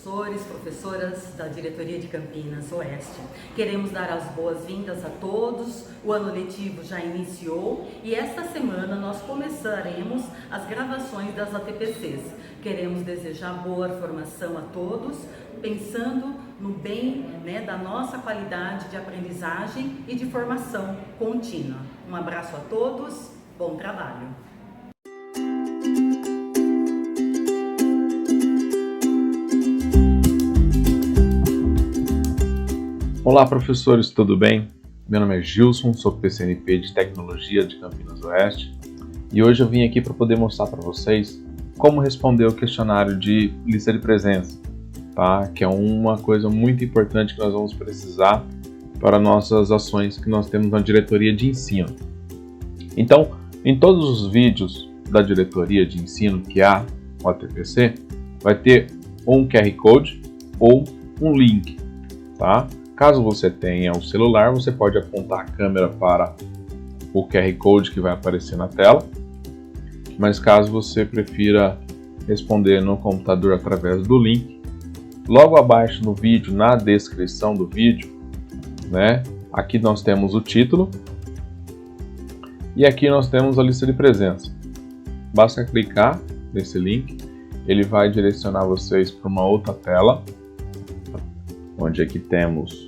professores, professoras da Diretoria de Campinas Oeste. Queremos dar as boas-vindas a todos. O ano letivo já iniciou e esta semana nós começaremos as gravações das ATPCs. Queremos desejar boa formação a todos, pensando no bem, da nossa qualidade de aprendizagem e de formação contínua. Um abraço a todos, bom trabalho! Olá, professores, tudo bem? Meu nome é Gilson, sou PCNP de Tecnologia de Campinas Oeste e hoje eu vim aqui para poder mostrar para vocês como responder o questionário de lista de presença, tá? Que é uma coisa muito importante que nós vamos precisar para nossas ações que nós temos na diretoria de ensino. Então, em todos os vídeos da diretoria de ensino que há o ATPC, vai ter um QR Code ou um link, tá? Caso você tenha um celular, você pode apontar a câmera para o QR Code que vai aparecer na tela. Mas caso você prefira responder no computador através do link, logo abaixo no vídeo, na descrição do vídeo, aqui nós temos o título e aqui nós temos a lista de presença. Basta clicar nesse link, ele vai direcionar vocês para uma outra tela, onde aqui temos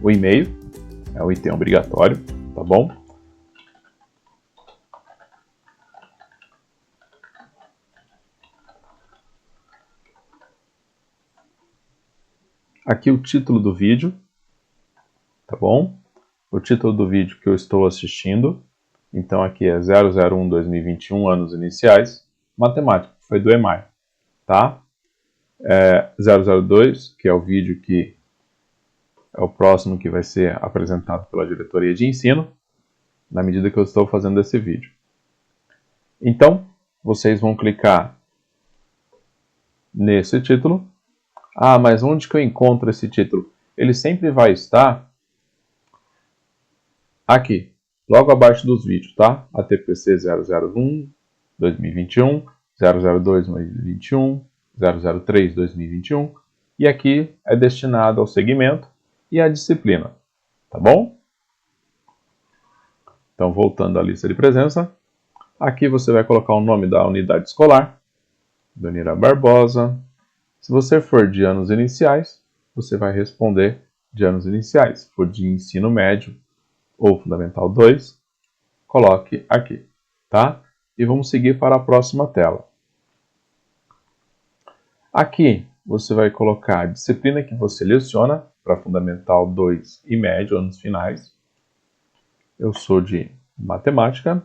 o e-mail, é o item obrigatório, tá bom? Aqui o título do vídeo, tá bom? O título do vídeo que eu estou assistindo, então aqui é 001-2021, anos iniciais, matemática, foi do EMAI, tá? 002, que é o vídeo que é o próximo que vai ser apresentado pela diretoria de ensino, na medida que eu estou fazendo esse vídeo. Então, vocês vão clicar nesse título. Ah, mas onde que eu encontro esse título? Ele sempre vai estar aqui, logo abaixo dos vídeos, tá? ATPC 001, 2021, 002, 2021, 003, 2021, e aqui é destinado ao segmento e à disciplina, tá bom? Então, voltando à lista de presença, aqui você vai colocar o nome da unidade escolar, Donira Barbosa. Se você for de anos iniciais, você vai responder de anos iniciais. Se for de ensino médio ou fundamental 2, coloque aqui, tá? E vamos seguir para a próxima tela. Aqui você vai colocar a disciplina que você leciona para Fundamental 2 e Médio, anos finais. Eu sou de Matemática.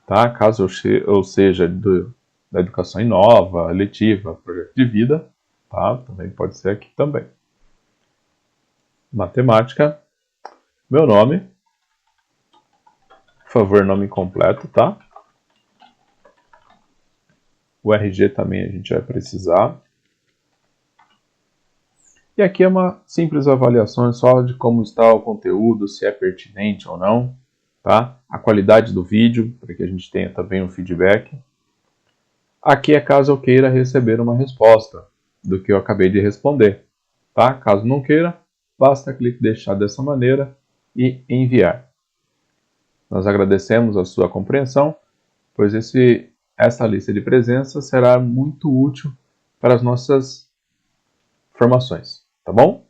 Tá? Caso eu seja da Educação Inova, Letiva, Projeto de Vida, tá? Também pode ser aqui também. Matemática. Meu nome. Por favor, nome completo, tá? O RG também a gente vai precisar. E aqui é uma simples avaliação só de como está o conteúdo, se é pertinente ou não, tá? A qualidade do vídeo, para que a gente tenha também um feedback. Aqui é caso eu queira receber uma resposta do que eu acabei de responder, tá? Caso não queira, basta deixar dessa maneira e enviar. Nós agradecemos a sua compreensão, pois essa lista de presença será muito útil para as nossas formações, tá bom?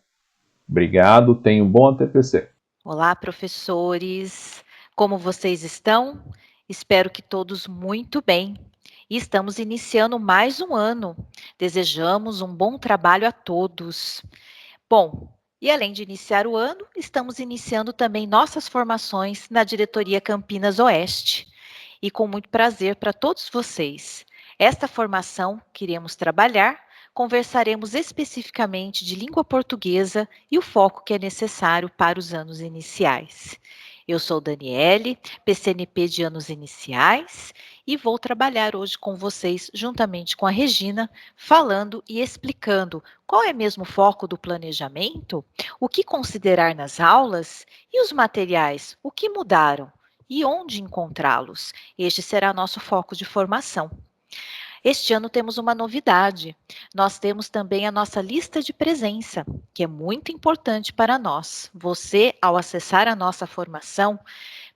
Obrigado, tenha um bom ATPC. Olá, professores! Como vocês estão? Espero que todos muito bem. E estamos iniciando mais um ano. Desejamos um bom trabalho a todos. Bom, e além de iniciar o ano, estamos iniciando também nossas formações na Diretoria Campinas Oeste. E com muito prazer para todos vocês. Esta formação que iremos trabalhar, conversaremos especificamente de língua portuguesa e o foco que é necessário para os anos iniciais. Eu sou Daniele, PCNP de anos iniciais, e vou trabalhar hoje com vocês, juntamente com a Regina, falando e explicando qual é mesmo o foco do planejamento, o que considerar nas aulas e os materiais, o que mudaram e onde encontrá-los. Este será nosso foco de formação. Este ano temos uma novidade. Nós temos também a nossa lista de presença, que é muito importante para nós. Você, ao acessar a nossa formação,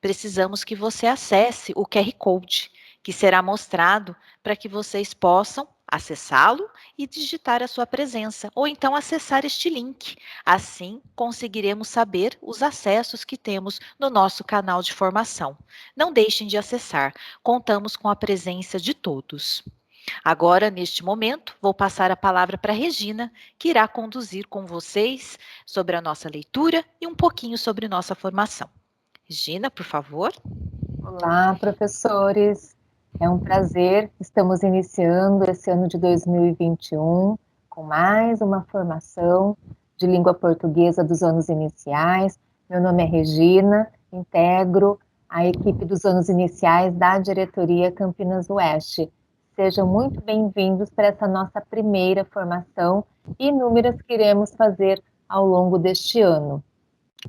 precisamos que você acesse o QR Code, que será mostrado para que vocês possam acessá-lo e digitar a sua presença, ou então acessar este link. Assim, conseguiremos saber os acessos que temos no nosso canal de formação. Não deixem de acessar, contamos com a presença de todos. Agora, neste momento, vou passar a palavra para a Regina, que irá conduzir com vocês sobre a nossa leitura e um pouquinho sobre nossa formação. Regina, por favor. Olá, professores. É um prazer. Estamos iniciando esse ano de 2021 com mais uma formação de língua portuguesa dos anos iniciais. Meu nome é Regina, integro a equipe dos anos iniciais da diretoria Campinas Oeste. Sejam muito bem-vindos para essa nossa primeira formação e inúmeras que iremos fazer ao longo deste ano.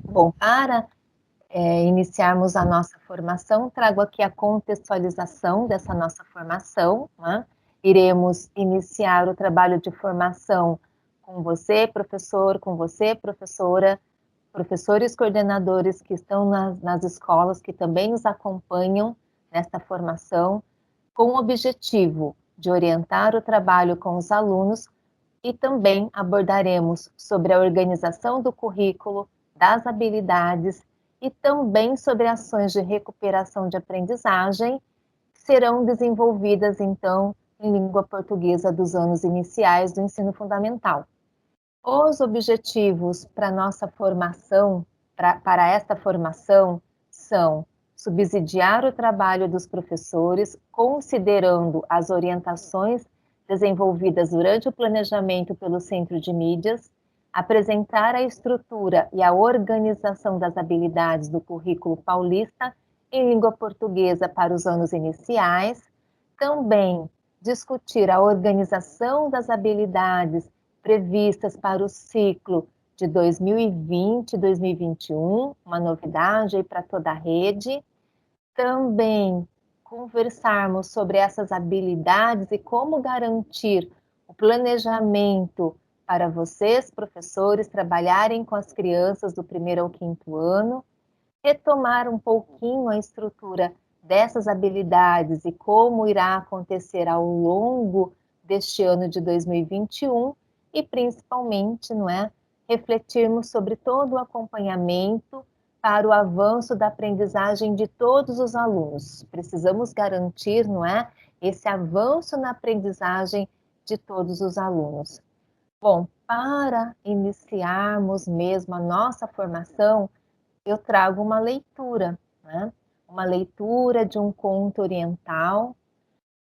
Bom, para iniciarmos a nossa formação, trago aqui a contextualização dessa nossa formação, né? Iremos iniciar o trabalho de formação com você, professor, com você, professora, professores coordenadores que estão nas escolas, que também nos acompanham nesta formação, com o objetivo de orientar o trabalho com os alunos e também abordaremos sobre a organização do currículo, das habilidades e também sobre ações de recuperação de aprendizagem que serão desenvolvidas, então, em língua portuguesa dos anos iniciais do ensino fundamental. Os objetivos para nossa formação, para esta formação, são subsidiar o trabalho dos professores, considerando as orientações desenvolvidas durante o planejamento pelo Centro de Mídias, apresentar a estrutura e a organização das habilidades do currículo paulista em língua portuguesa para os anos iniciais, também discutir a organização das habilidades previstas para o ciclo de 2020 e 2021, uma novidade aí para toda a rede. Também conversarmos sobre essas habilidades e como garantir o planejamento para vocês, professores, trabalharem com as crianças do 1º ao 5º ano, retomar um pouquinho a estrutura dessas habilidades e como irá acontecer ao longo deste ano de 2021 e, principalmente, não é, refletirmos sobre todo o acompanhamento para o avanço da aprendizagem de todos os alunos. Precisamos garantir, não é, esse avanço na aprendizagem de todos os alunos. Bom, para iniciarmos mesmo a nossa formação, eu trago uma leitura, né? Uma leitura de um conto oriental,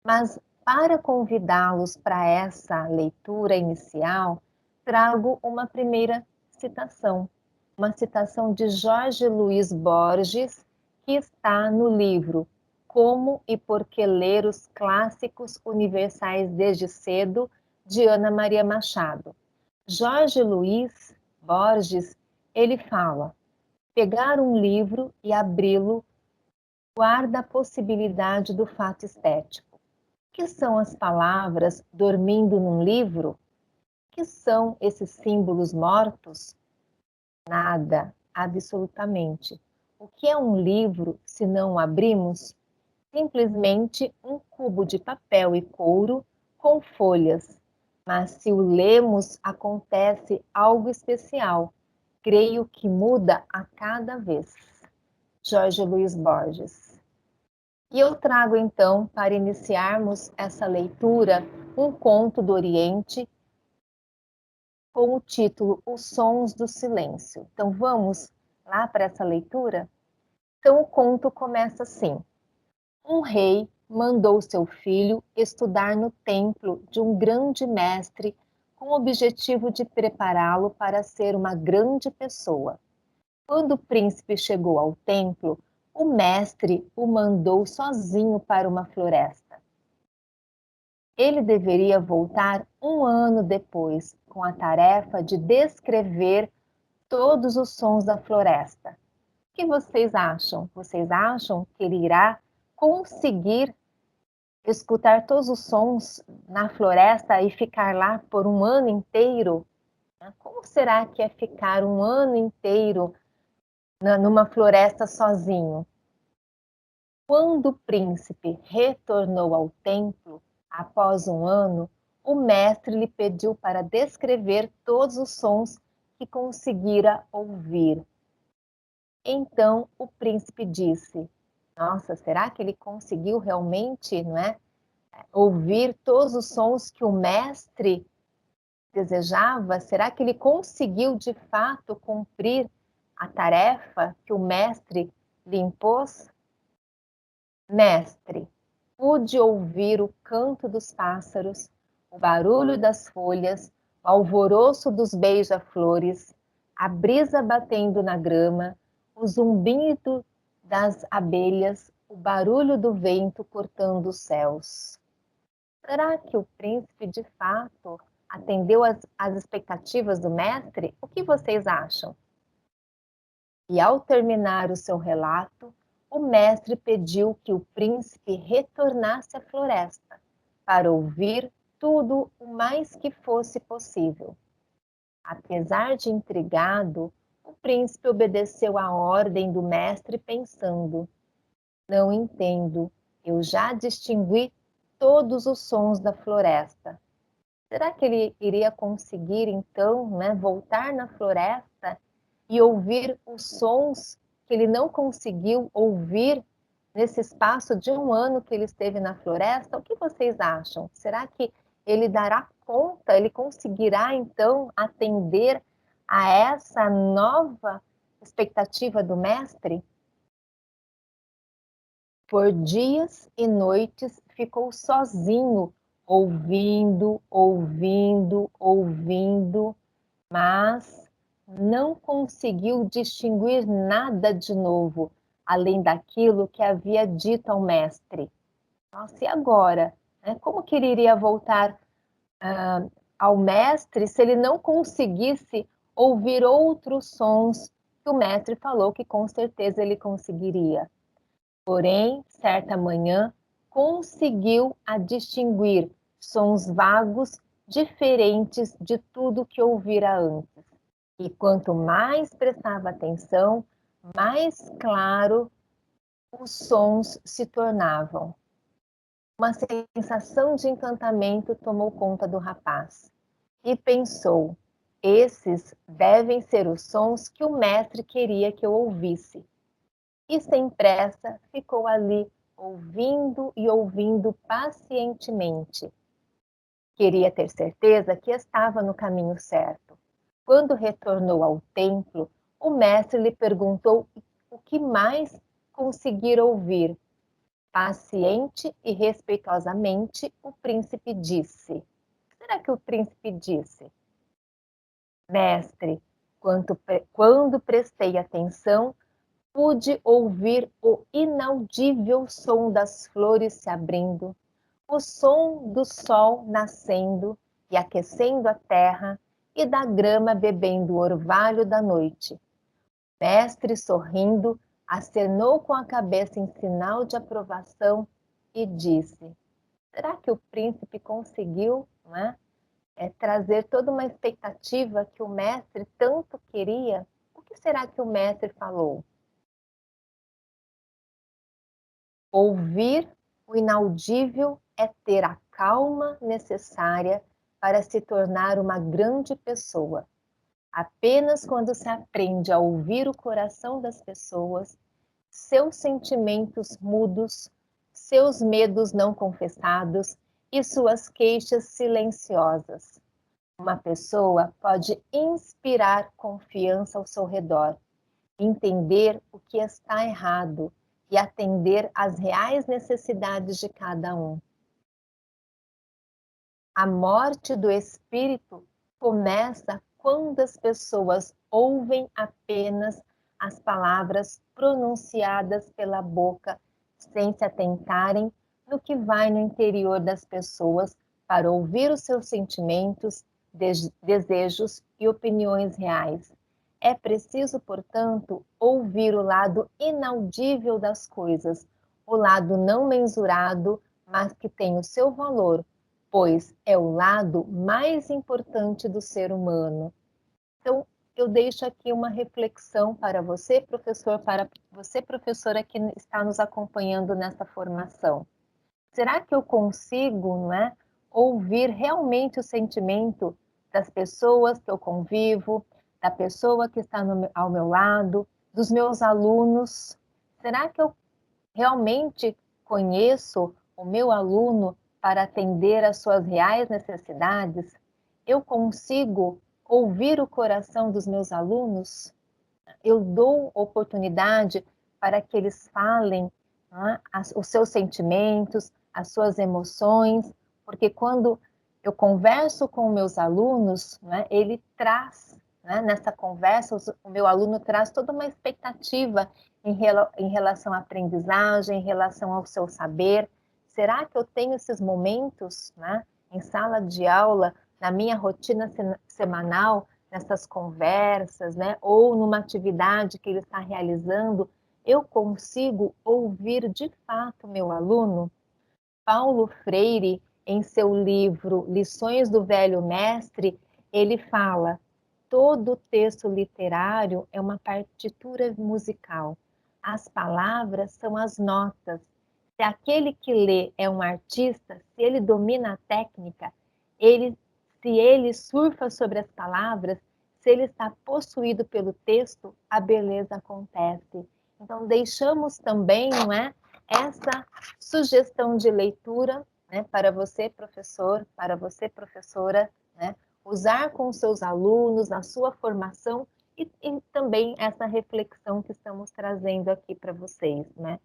mas para convidá-los para essa leitura inicial, trago uma primeira citação, uma citação de Jorge Luiz Borges, que está no livro Como e Por que Ler os Clássicos Universais Desde Cedo, de Ana Maria Machado. Jorge Luiz Borges, ele fala: pegar um livro e abri-lo guarda a possibilidade do fato estético. O que são as palavras dormindo num livro? O que são esses símbolos mortos? Nada, absolutamente. O que é um livro se não o abrimos? Simplesmente um cubo de papel e couro com folhas. Mas se o lemos, acontece algo especial. Creio que muda a cada vez. Jorge Luiz Borges. E eu trago então, para iniciarmos essa leitura, um conto do Oriente com o título Os Sons do Silêncio. Então vamos lá para essa leitura? Então o conto começa assim: um rei mandou seu filho estudar no templo de um grande mestre com o objetivo de prepará-lo para ser uma grande pessoa. Quando o príncipe chegou ao templo, o mestre o mandou sozinho para uma floresta. Ele deveria voltar um ano depois, com a tarefa de descrever todos os sons da floresta. O que vocês acham? Vocês acham que ele irá conseguir escutar todos os sons na floresta e ficar lá por um ano inteiro? Como será que é ficar um ano inteiro numa floresta sozinho? Quando o príncipe retornou ao templo, após um ano, o mestre lhe pediu para descrever todos os sons que conseguira ouvir. Então o príncipe disse: Nossa, será que ele conseguiu realmente, não é, ouvir todos os sons que o mestre desejava? Será que ele conseguiu de fato cumprir a tarefa que o mestre lhe impôs? Mestre, pude ouvir o canto dos pássaros, o barulho das folhas, o alvoroço dos beija-flores, a brisa batendo na grama, o zumbido das abelhas, o barulho do vento cortando os céus. Será que o príncipe de fato atendeu às expectativas do mestre? O que vocês acham? E ao terminar o seu relato, o mestre pediu que o príncipe retornasse à floresta para ouvir tudo o mais que fosse possível. Apesar de intrigado, o príncipe obedeceu à ordem do mestre pensando: Não entendo, eu já distingui todos os sons da floresta. Será que ele iria conseguir então, voltar na floresta e ouvir os sons que ele não conseguiu ouvir nesse espaço de um ano que ele esteve na floresta? O que vocês acham? Será que ele dará conta, ele conseguirá então atender a essa nova expectativa do mestre? Por dias e noites ficou sozinho, ouvindo, mas não conseguiu distinguir nada de novo, além daquilo que havia dito ao mestre. Nossa, e agora? Como que ele iria voltar ao mestre se ele não conseguisse ouvir outros sons que o mestre falou que com certeza ele conseguiria? Porém, certa manhã, conseguiu a distinguir sons vagos diferentes de tudo que ouvira antes. E quanto mais prestava atenção, mais claro os sons se tornavam. Uma sensação de encantamento tomou conta do rapaz e pensou: esses devem ser os sons que o mestre queria que eu ouvisse. E sem pressa ficou ali, ouvindo e ouvindo pacientemente. Queria ter certeza que estava no caminho certo. Quando retornou ao templo, o mestre lhe perguntou o que mais conseguira ouvir. Paciente e respeitosamente, o príncipe disse. O que será que o príncipe disse? Mestre, quando prestei atenção, pude ouvir o inaudível som das flores se abrindo, o som do sol nascendo e aquecendo a terra e da grama bebendo o orvalho da noite. Mestre, sorrindo, acenou com a cabeça em sinal de aprovação e disse: será que o príncipe conseguiu, trazer toda uma expectativa que o mestre tanto queria? O que será que o mestre falou? Ouvir o inaudível é ter a calma necessária para se tornar uma grande pessoa. Apenas quando se aprende a ouvir o coração das pessoas, seus sentimentos mudos, seus medos não confessados e suas queixas silenciosas. Uma pessoa pode inspirar confiança ao seu redor, entender o que está errado e atender às reais necessidades de cada um. A morte do espírito começa quando as pessoas ouvem apenas as palavras pronunciadas pela boca, sem se atentarem no que vai no interior das pessoas para ouvir os seus sentimentos, desejos e opiniões reais. É preciso, portanto, ouvir o lado inaudível das coisas, o lado não mensurado mas que tem o seu valor, pois é o lado mais importante do ser humano. Então, eu deixo aqui uma reflexão para você, professor, para você, professora, que está nos acompanhando nessa formação. Será que eu consigo, não é, ouvir realmente o sentimento das pessoas que eu convivo, da pessoa que está ao meu lado, dos meus alunos? Será que eu realmente conheço o meu aluno para atender às suas reais necessidades? Eu consigo ouvir o coração dos meus alunos? Eu dou oportunidade para que eles falem, né, os seus sentimentos, as suas emoções, porque quando eu converso com meus alunos, né, ele traz, né, nessa conversa, o meu aluno traz toda uma expectativa em relação à aprendizagem, em relação ao seu saber. Será que eu tenho esses momentos, né, em sala de aula, na minha rotina semanal, nessas conversas, né, ou numa atividade que ele está realizando, eu consigo ouvir de fato meu aluno? Paulo Freire, em seu livro Lições do Velho Mestre, ele fala: todo texto literário é uma partitura musical. As palavras são as notas. Se aquele que lê é um artista, se ele domina a técnica, se ele surfa sobre as palavras, se ele está possuído pelo texto, a beleza acontece. Então, deixamos também, não é, essa sugestão de leitura, né, para você, professor, para você, professora, né, usar com os seus alunos, na sua formação, e também essa reflexão que estamos trazendo aqui para vocês, né?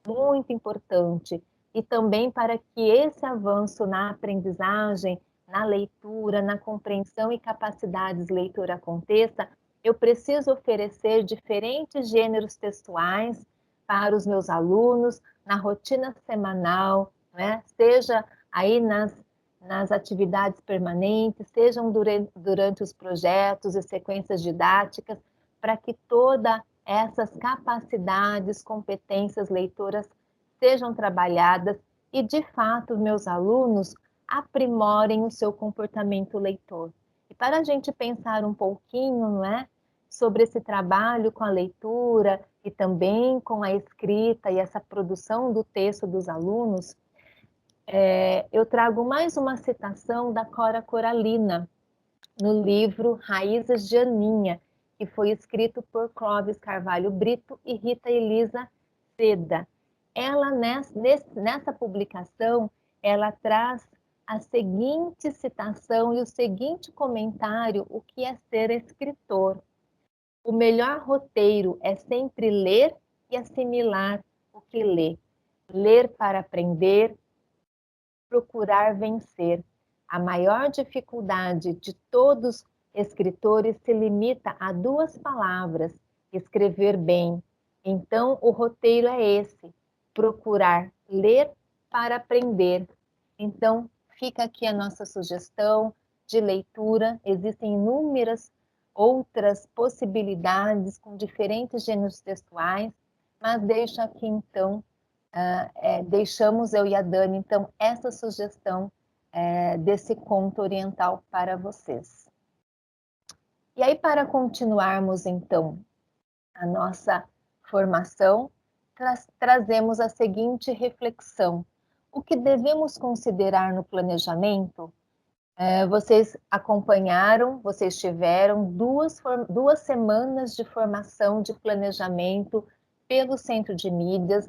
Muito importante. E também para que esse avanço na aprendizagem, na leitura, na compreensão e capacidades de leitura aconteça, eu preciso oferecer diferentes gêneros textuais para os meus alunos, na rotina semanal, né? Seja aí nas atividades permanentes, sejam durante os projetos e sequências didáticas, para que todas essas capacidades, competências leitoras sejam trabalhadas e, de fato, meus alunos aprimorem o seu comportamento leitor. E para a gente pensar um pouquinho, não é, sobre esse trabalho com a leitura e também com a escrita e essa produção do texto dos alunos, eu trago mais uma citação da Cora Coralina, no livro Raízes de Aninha, que foi escrito por Clóvis Carvalho Brito e Rita Elisa Seda. Ela, nessa publicação, ela traz a seguinte citação e o seguinte comentário: o que é ser escritor. O melhor roteiro é sempre ler e assimilar o que lê. Ler para aprender, procurar vencer. A maior dificuldade de todos escritores se limita a duas palavras: escrever bem. Então, o roteiro é esse: procurar ler para aprender. Então, fica aqui a nossa sugestão de leitura. Existem inúmeras outras possibilidades com diferentes gêneros textuais, mas deixo aqui então deixamos eu e a Dani, então, essa sugestão desse conto oriental para vocês. E aí, para continuarmos, então, a nossa formação, trazemos a seguinte reflexão: o que devemos considerar no planejamento? Vocês acompanharam, vocês tiveram duas semanas de formação de planejamento pelo Centro de Mídias,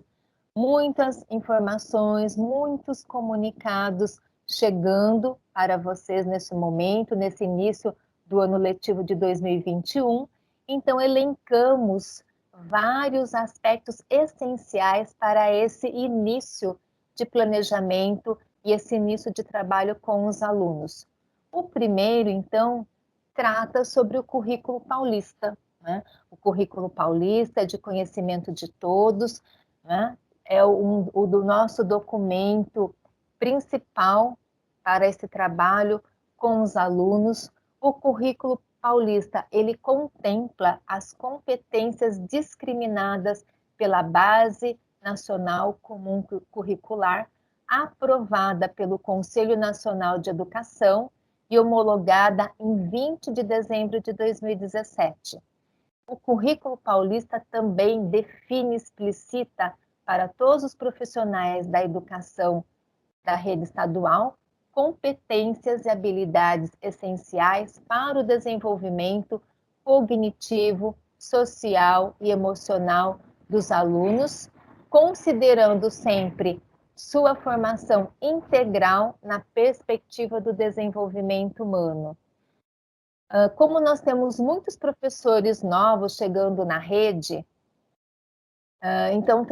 muitas informações, muitos comunicados chegando para vocês nesse momento, nesse início do ano letivo de 2021. Então, elencamos vários aspectos essenciais para esse início de planejamento e esse início de trabalho com os alunos. O primeiro, então, trata sobre o currículo paulista, né? O currículo paulista é de conhecimento de todos, né? É o do nosso documento principal para esse trabalho com os alunos. O currículo paulista, ele contempla as competências discriminadas pela Base Nacional Comum Curricular, aprovada pelo Conselho Nacional de Educação e homologada em 20 de dezembro de 2017. O Currículo Paulista também define e explicita para todos os profissionais da educação da rede estadual competências e habilidades essenciais para o desenvolvimento cognitivo, social e emocional dos alunos, considerando sempre sua formação integral na perspectiva do desenvolvimento humano. Como nós temos muitos professores novos chegando na rede, então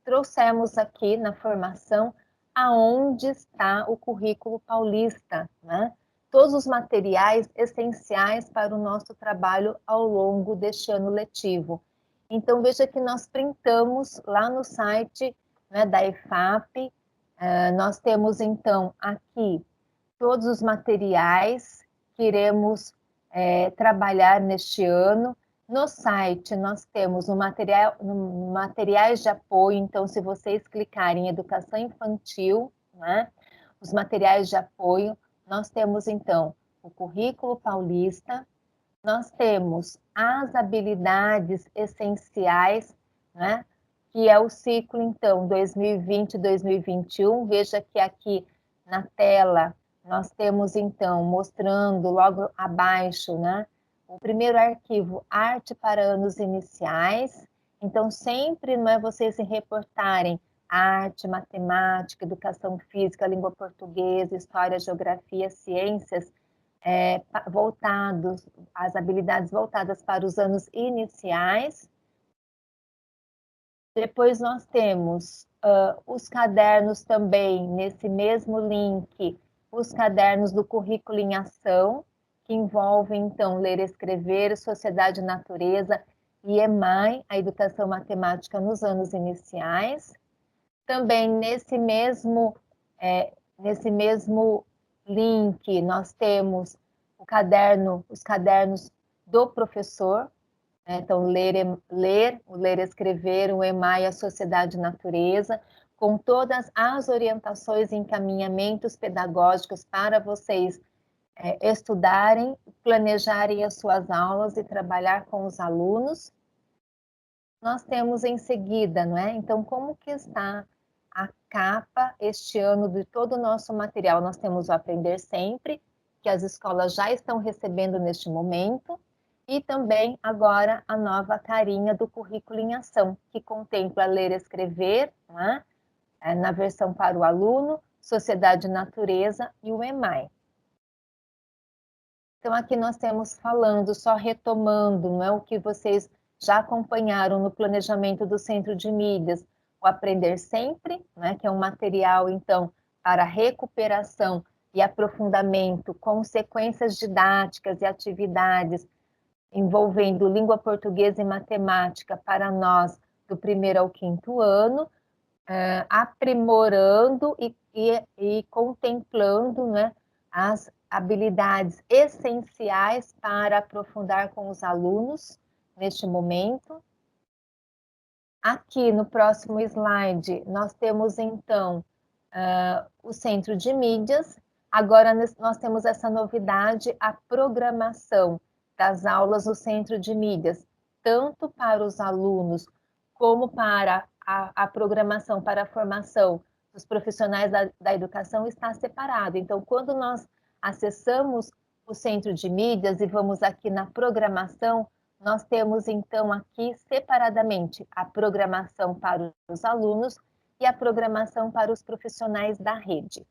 trouxemos aqui na formação aonde está o Currículo Paulista, né? Todos os materiais essenciais para o nosso trabalho ao longo deste ano letivo. Então, veja que nós printamos lá no site, né, da EFAP, nós temos, então, aqui todos os materiais que iremos trabalhar neste ano. No site, nós temos materiais de apoio, então, se vocês clicarem em Educação Infantil, né, os materiais de apoio, nós temos, então, o Currículo Paulista, nós temos as habilidades essenciais, né, que é o ciclo, então, 2020-2021. Veja que aqui na tela nós temos, então, mostrando logo abaixo, né, o primeiro arquivo, Arte para Anos Iniciais. Então, sempre não é vocês se reportarem arte, matemática, educação física, língua portuguesa, história, geografia, ciências, voltados, as habilidades voltadas para os anos iniciais. Depois nós temos os cadernos também, nesse mesmo link, os cadernos do Currículo em Ação, que envolvem, então, ler e escrever, sociedade e natureza, e EMAI, a educação matemática nos anos iniciais. Também nesse mesmo link, nós temos os cadernos do professor, né? Então, ler e escrever, o EMAI, a sociedade e natureza, com todas as orientações e encaminhamentos pedagógicos para vocês estudarem, planejarem as suas aulas e trabalhar com os alunos. Nós temos em seguida, não é? Então, como que está a capa este ano de todo o nosso material? Nós temos o Aprender Sempre, que as escolas já estão recebendo neste momento, e também agora a nova carinha do Currículo em Ação, que contempla ler e escrever, não é? Na versão para o aluno, Sociedade e Natureza e o EMAI. Então, aqui nós temos falando, só retomando, não é, o que vocês já acompanharam no planejamento do Centro de Mídias, o Aprender Sempre, né, que é um material, então, para recuperação e aprofundamento, com sequências didáticas e atividades envolvendo língua portuguesa e matemática para nós do 1º ao 5º ano, aprimorando e contemplando, né, as habilidades essenciais para aprofundar com os alunos neste momento. Aqui no próximo slide, nós temos então o Centro de Mídias. Agora nós temos essa novidade, a programação das aulas no Centro de Mídias, tanto para os alunos como para a programação para a formação dos profissionais da educação está separado. Então, quando nós acessamos o Centro de Mídias e vamos aqui na programação, nós temos então aqui separadamente a programação para os alunos e a programação para os profissionais da rede.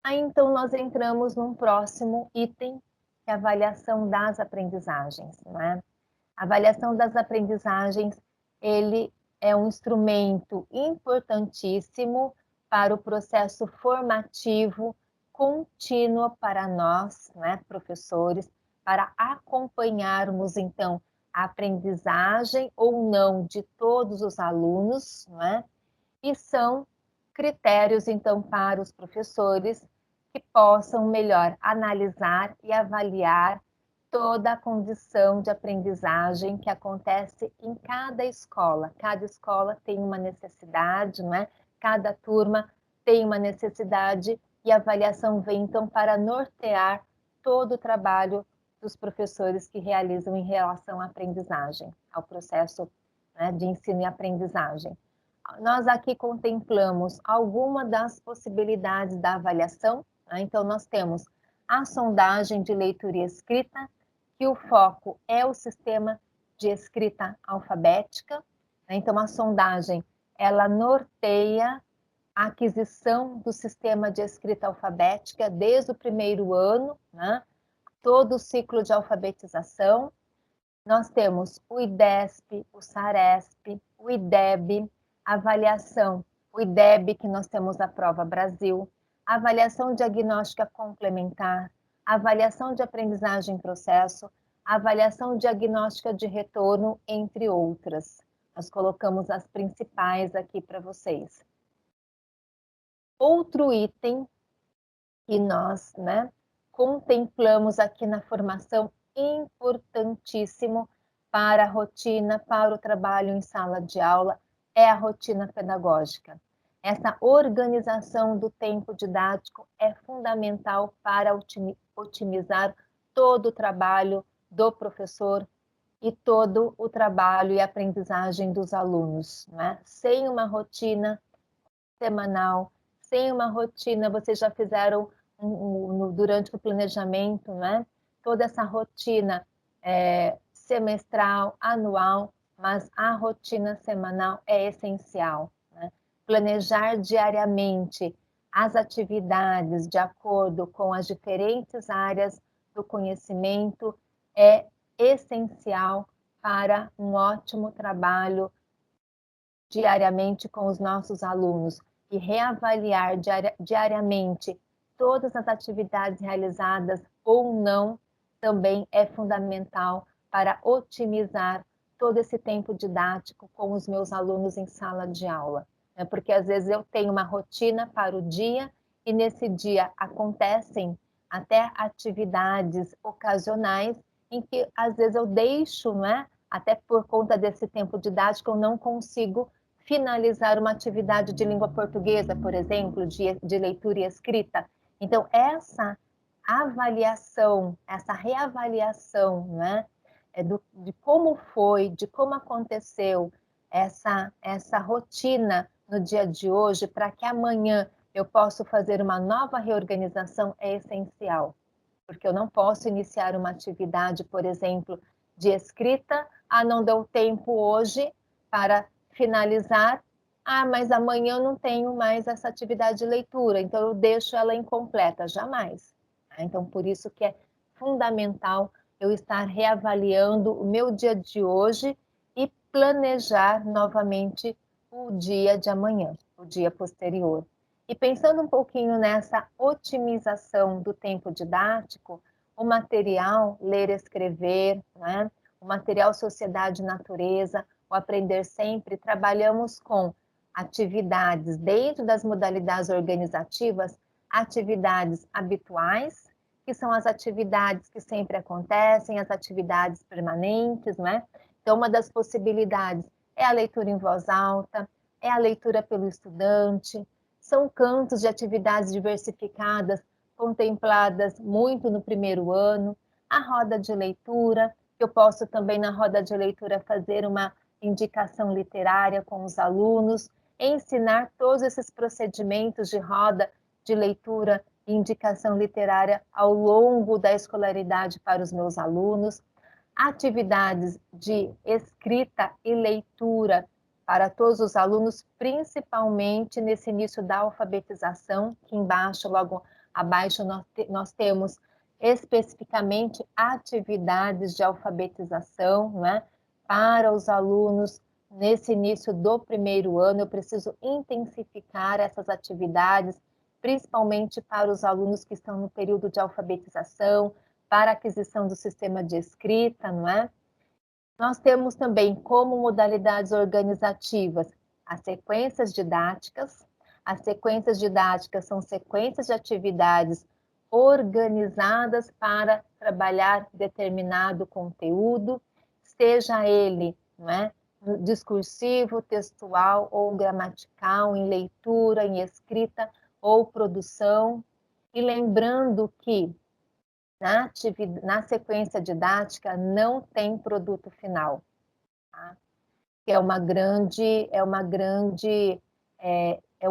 Aí então nós entramos num próximo item, que é a avaliação das aprendizagens, né? A avaliação das aprendizagens, ele é um instrumento importantíssimo para o processo formativo contínuo para nós, né, professores, para acompanharmos, então, a aprendizagem ou não de todos os alunos, né? E são critérios, então, para os professores que possam melhor analisar e avaliar toda a condição de aprendizagem que acontece em cada escola. Cada escola tem uma necessidade, não é? cada turma tem uma necessidade e a avaliação vem, então, para nortear todo o trabalho dos professores que realizam em relação à aprendizagem, ao processo, né, de ensino e aprendizagem. Nós aqui contemplamos alguma das possibilidades da avaliação, né? Então, nós temos a sondagem de leitura e escrita, que o foco é o sistema de escrita alfabética, né? Então, a sondagem, ela norteia a aquisição do sistema de escrita alfabética desde o primeiro ano, né? Todo o ciclo de alfabetização. Nós temos o IDESP, o SARESP, o IDEB, avaliação, o IDEB, que nós temos a Prova Brasil, avaliação diagnóstica complementar, avaliação de aprendizagem em processo, avaliação diagnóstica de retorno, entre outras. Nós colocamos as principais aqui para vocês. Outro item que nós, né, contemplamos aqui na formação, importantíssimo para a rotina, para o trabalho em sala de aula, é a rotina pedagógica. Essa organização do tempo didático é fundamental para otimizar todo o trabalho do professor e todo o trabalho e aprendizagem dos alunos, né? Sem uma rotina semanal, sem uma rotina, vocês já fizeram durante o planejamento, né? Toda essa rotina semestral, anual, mas a rotina semanal é essencial, né? Planejar diariamente as atividades de acordo com as diferentes áreas do conhecimento é essencial para um ótimo trabalho diariamente com os nossos alunos e reavaliar diariamente todas as atividades realizadas ou não também é fundamental para otimizar todo esse tempo didático com os meus alunos em sala de aula. Porque às vezes eu tenho uma rotina para o dia e nesse dia acontecem até atividades ocasionais em que às vezes eu deixo, não é? Até por conta desse tempo didático eu não consigo finalizar uma atividade de língua portuguesa, por exemplo, de leitura e escrita. Então, essa avaliação, essa reavaliação, né, de como foi, de como aconteceu essa rotina no dia de hoje, para que amanhã eu possa fazer uma nova reorganização, é essencial. Porque eu não posso iniciar uma atividade, por exemplo, de escrita, não deu tempo hoje para finalizar, mas amanhã eu não tenho mais essa atividade de leitura, então eu deixo ela incompleta, jamais. Então, por isso que é fundamental eu estar reavaliando o meu dia de hoje e planejar novamente o dia de amanhã, o dia posterior. E pensando um pouquinho nessa otimização do tempo didático, o material Ler e Escrever, né? O material Sociedade e Natureza, o Aprender Sempre, trabalhamos com atividades dentro das modalidades organizativas, atividades habituais, que são as atividades que sempre acontecem, as atividades permanentes, né? Então, uma das possibilidades é a leitura em voz alta, é a leitura pelo estudante, são cantos de atividades diversificadas, contempladas muito no primeiro ano, a roda de leitura, eu posso também na roda de leitura fazer uma indicação literária com os alunos, ensinar todos esses procedimentos de roda de leitura e indicação literária ao longo da escolaridade para os meus alunos, atividades de escrita e leitura para todos os alunos, principalmente nesse início da alfabetização, que embaixo, logo abaixo, nós temos especificamente atividades de alfabetização, né? Para os alunos nesse início do primeiro ano, eu preciso intensificar essas atividades, principalmente para os alunos que estão no período de alfabetização, para a aquisição do sistema de escrita, não é? Nós temos também como modalidades organizativas as sequências didáticas. As sequências didáticas são sequências de atividades organizadas para trabalhar determinado conteúdo, seja ele, não é, discursivo, textual ou gramatical, em leitura, em escrita ou produção. E lembrando que na sequência didática não tem produto final, tá? É um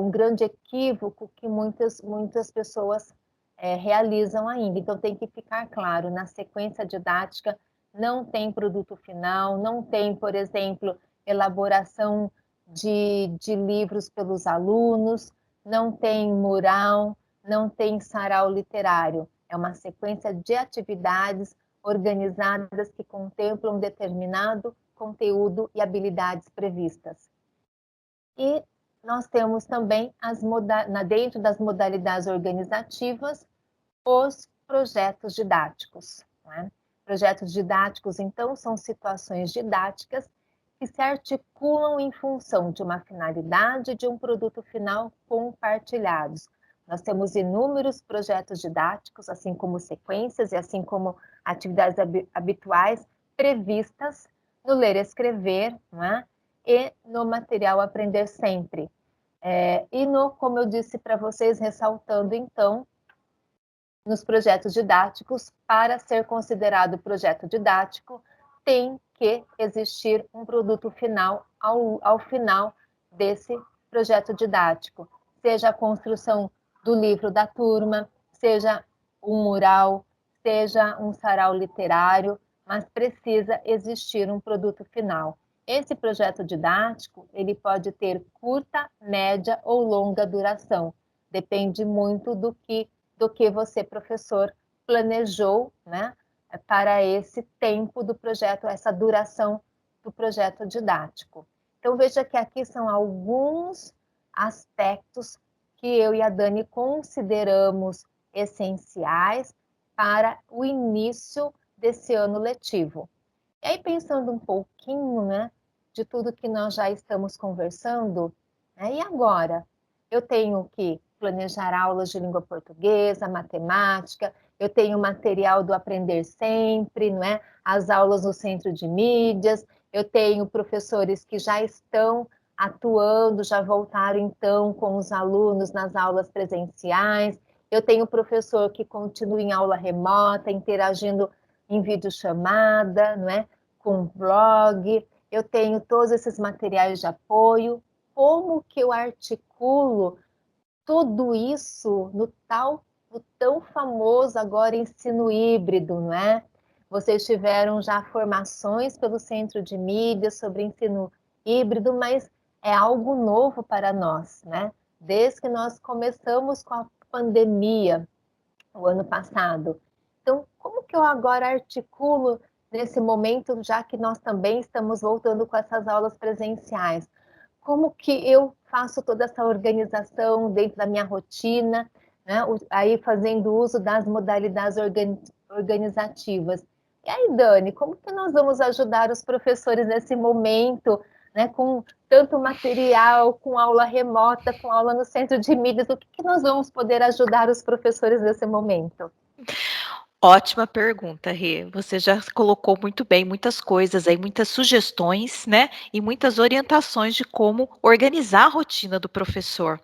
grande equívoco que muitas pessoas realizam ainda. Então tem que ficar claro, na sequência didática não tem produto final, não tem, por exemplo, elaboração de livros pelos alunos, não tem mural, não tem sarau literário. É uma sequência de atividades organizadas que contemplam determinado conteúdo e habilidades previstas. E nós temos também, dentro das modalidades organizativas, os projetos didáticos. Né? Projetos didáticos, então, são situações didáticas que se articulam em função de uma finalidade e de um produto final compartilhados. Nós temos inúmeros projetos didáticos, assim como sequências e assim como atividades habituais previstas no Ler e Escrever, né? E no material Aprender Sempre. Como eu disse para vocês, ressaltando então, nos projetos didáticos, para ser considerado projeto didático, tem que existir um produto final ao final desse projeto didático, seja a construção do livro da turma, seja um mural, seja um sarau literário, mas precisa existir um produto final. Esse projeto didático, ele pode ter curta, média ou longa duração, depende muito do que você, professor, planejou, né, para esse tempo do projeto, essa duração do projeto didático. Então, veja que aqui são alguns aspectos que eu e a Dani consideramos essenciais para o início desse ano letivo. E aí, pensando um pouquinho, né, de tudo que nós já estamos conversando, né, e agora? Eu tenho que planejar aulas de língua portuguesa, matemática, eu tenho material do Aprender Sempre, não é? As aulas no centro de mídias, eu tenho professores que já estão atuando, já voltaram então com os alunos nas aulas presenciais, eu tenho professor que continua em aula remota, interagindo em videochamada, não é? Com blog, eu tenho todos esses materiais de apoio. Como que eu articulo tudo isso no tão famoso agora ensino híbrido, não é? Vocês tiveram já formações pelo Centro de Mídias sobre ensino híbrido, mas é algo novo para nós, né? Desde que nós começamos com a pandemia, o ano passado. Então, como que eu agora articulo nesse momento, já que nós também estamos voltando com essas aulas presenciais? Como que eu faço toda essa organização dentro da minha rotina, né? Aí fazendo uso das modalidades organizativas. E aí, Dani, como que nós vamos ajudar os professores nesse momento, né? Com tanto material, com aula remota, com aula no centro de mídias, o que nós vamos poder ajudar os professores nesse momento? Ótima pergunta, Rê. Você já colocou muito bem muitas coisas aí, muitas sugestões, né? E muitas orientações de como organizar a rotina do professor.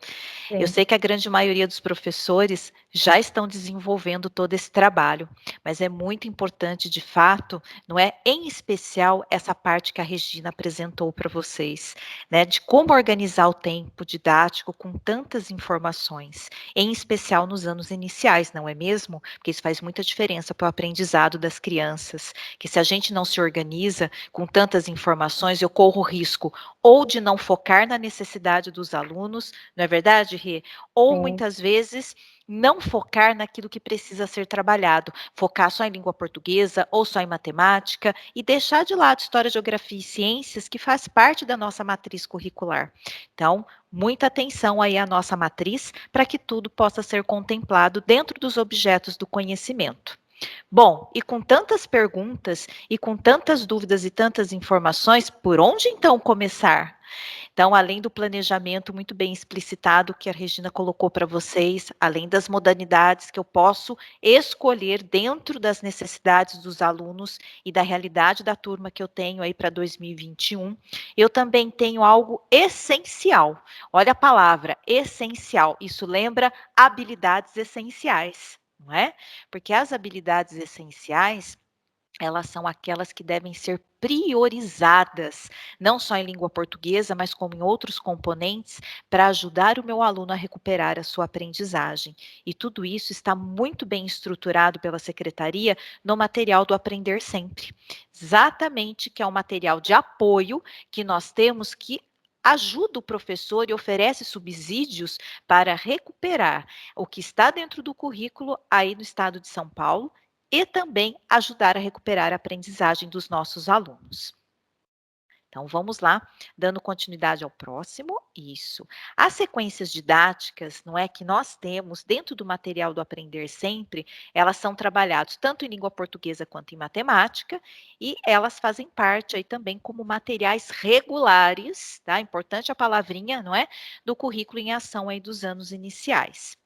Eu Sim. sei que a grande maioria dos professores já estão desenvolvendo todo esse trabalho, mas é muito importante, de fato, não é? Em especial essa parte que a Regina apresentou para vocês, né? De como organizar o tempo didático com tantas informações, em especial nos anos iniciais, não é mesmo? Porque isso faz muita diferença para o aprendizado das crianças, que se a gente não se organiza com tantas informações, eu corro o risco ou de não focar na necessidade dos alunos, não é verdade, Rê? Ou Sim. muitas vezes não focar naquilo que precisa ser trabalhado, focar só em língua portuguesa ou só em matemática e deixar de lado história, geografia e ciências, que faz parte da nossa matriz curricular. Então, muita atenção aí à nossa matriz para que tudo possa ser contemplado dentro dos objetos do conhecimento. Bom, e com tantas perguntas e com tantas dúvidas e tantas informações, por onde então começar? Então, além do planejamento muito bem explicitado que a Regina colocou para vocês, além das modalidades que eu posso escolher dentro das necessidades dos alunos e da realidade da turma que eu tenho aí para 2021, eu também tenho algo essencial. Olha a palavra, essencial. Isso lembra habilidades essenciais, não é? Porque as habilidades essenciais, elas são aquelas que devem ser priorizadas, não só em língua portuguesa, mas como em outros componentes, para ajudar o meu aluno a recuperar a sua aprendizagem. E tudo isso está muito bem estruturado pela secretaria no material do Aprender Sempre. Exatamente, que é um material de apoio que nós temos que ajuda o professor e oferece subsídios para recuperar o que está dentro do currículo aí no estado de São Paulo e também ajudar a recuperar a aprendizagem dos nossos alunos. Então, vamos lá, dando continuidade ao próximo. Isso. As sequências didáticas, não é, que nós temos dentro do material do Aprender Sempre, elas são trabalhadas tanto em língua portuguesa quanto em matemática, e elas fazem parte aí também como materiais regulares, tá? Importante a palavrinha, não é? Do currículo em ação aí dos anos iniciais.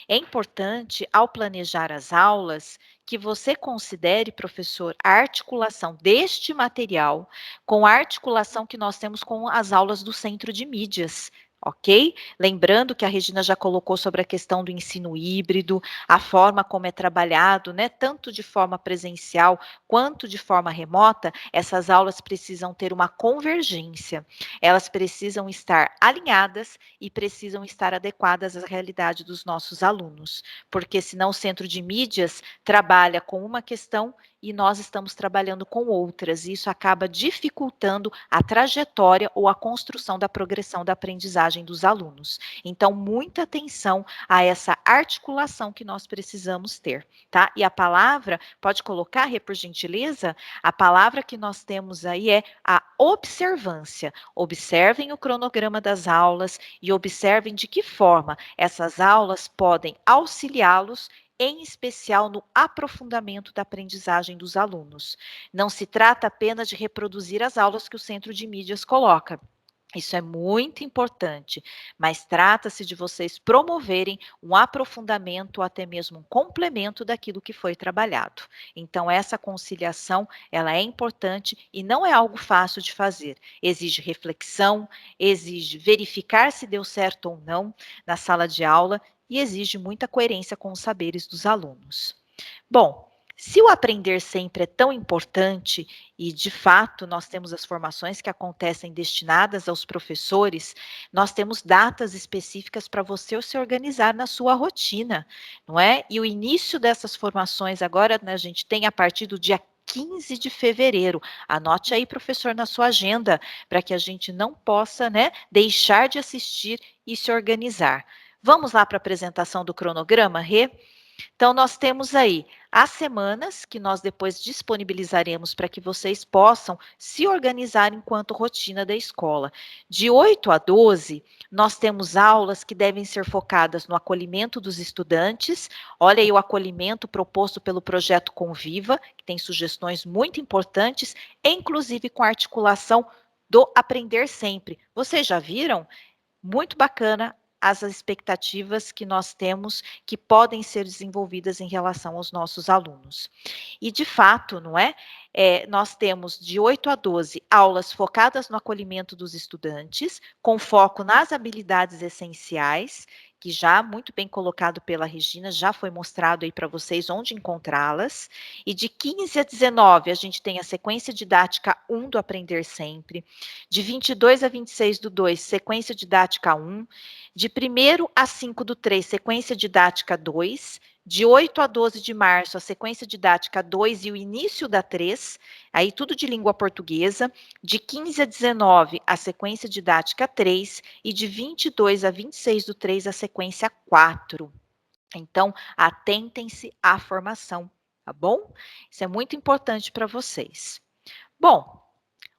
É importante, ao planejar as aulas, que você considere, professor, a articulação deste material com a articulação que nós temos com as aulas do Centro de Mídias. Ok? Lembrando que a Regina já colocou sobre a questão do ensino híbrido, a forma como é trabalhado, né, tanto de forma presencial quanto de forma remota, essas aulas precisam ter uma convergência. Elas precisam estar alinhadas e precisam estar adequadas à realidade dos nossos alunos, porque senão o Centro de Mídias trabalha com uma questão e nós estamos trabalhando com outras, e isso acaba dificultando a trajetória ou a construção da progressão da aprendizagem dos alunos. Então, muita atenção a essa articulação que nós precisamos ter, tá? E a palavra, pode colocar, Rê, por gentileza? A palavra que nós temos aí é a observância. Observem o cronograma das aulas e observem de que forma essas aulas podem auxiliá-los, em especial no aprofundamento da aprendizagem dos alunos. Não se trata apenas de reproduzir as aulas que o Centro de Mídias coloca. Isso é muito importante, mas trata-se de vocês promoverem um aprofundamento ou até mesmo um complemento daquilo que foi trabalhado. Então, essa conciliação, ela é importante e não é algo fácil de fazer. Exige reflexão, exige verificar se deu certo ou não na sala de aula e exige muita coerência com os saberes dos alunos. Bom, se o aprender sempre é tão importante, e de fato nós temos as formações que acontecem destinadas aos professores, nós temos datas específicas para você se organizar na sua rotina, não é? E o início dessas formações agora, né, a gente tem a partir do dia 15 de fevereiro. Anote aí, professor, na sua agenda, para que a gente não possa, né, deixar de assistir e se organizar. Vamos lá para a apresentação do cronograma, Rê? Então, nós temos aí as semanas que nós depois disponibilizaremos para que vocês possam se organizar enquanto rotina da escola. De 8 a 12, nós temos aulas que devem ser focadas no acolhimento dos estudantes. Olha aí o acolhimento proposto pelo projeto Conviva, que tem sugestões muito importantes, inclusive com a articulação do Aprender Sempre. Vocês já viram? Muito bacana as expectativas que nós temos que podem ser desenvolvidas em relação aos nossos alunos. E, de fato, não é? Nós temos de 8 a 12 aulas focadas no acolhimento dos estudantes, com foco nas habilidades essenciais, que já muito bem colocado pela Regina, já foi mostrado aí para vocês onde encontrá-las. E de 15 a 19, a gente tem a sequência didática 1 do Aprender Sempre. De 22 a 26 do 2, sequência didática 1. De 1º a 5 do 3, sequência didática 2. De 8 a 12 de março, a sequência didática 2 e o início da 3, aí tudo de língua portuguesa. De 15 a 19, a sequência didática 3, e de 22 a 26 do 3, a sequência 4. Então, atentem-se à formação, tá bom? Isso é muito importante para vocês. Bom,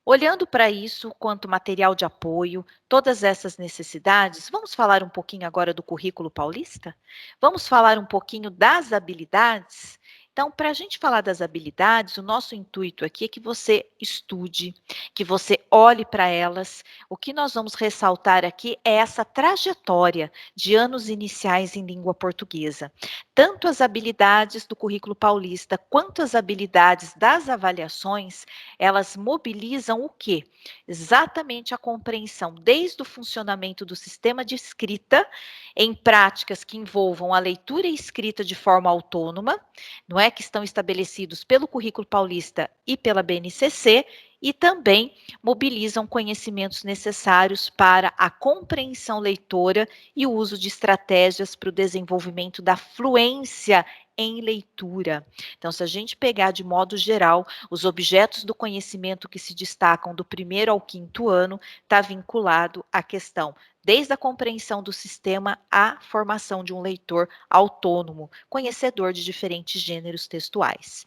olhando para isso, quanto material de apoio, todas essas necessidades, vamos falar um pouquinho agora do currículo paulista? Vamos falar um pouquinho das habilidades? Então, para a gente falar das habilidades, o nosso intuito aqui é que você estude, que você olhe para elas. O que nós vamos ressaltar aqui é essa trajetória de anos iniciais em língua portuguesa. Tanto as habilidades do currículo paulista quanto as habilidades das avaliações, elas mobilizam o quê? Exatamente a compreensão desde o funcionamento do sistema de escrita em práticas que envolvam a leitura e escrita de forma autônoma, não é, que estão estabelecidos pelo currículo paulista e pela BNCC, e também mobilizam conhecimentos necessários para a compreensão leitora e o uso de estratégias para o desenvolvimento da fluência em leitura. Então, se a gente pegar de modo geral, os objetos do conhecimento que se destacam do primeiro ao quinto ano, está vinculado à questão desde a compreensão do sistema à formação de um leitor autônomo, conhecedor de diferentes gêneros textuais.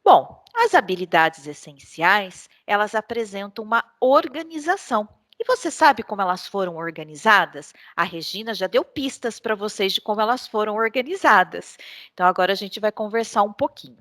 Bom, as habilidades essenciais, elas apresentam uma organização. E você sabe como elas foram organizadas? A Regina já deu pistas para vocês de como elas foram organizadas. Então, agora a gente vai conversar um pouquinho.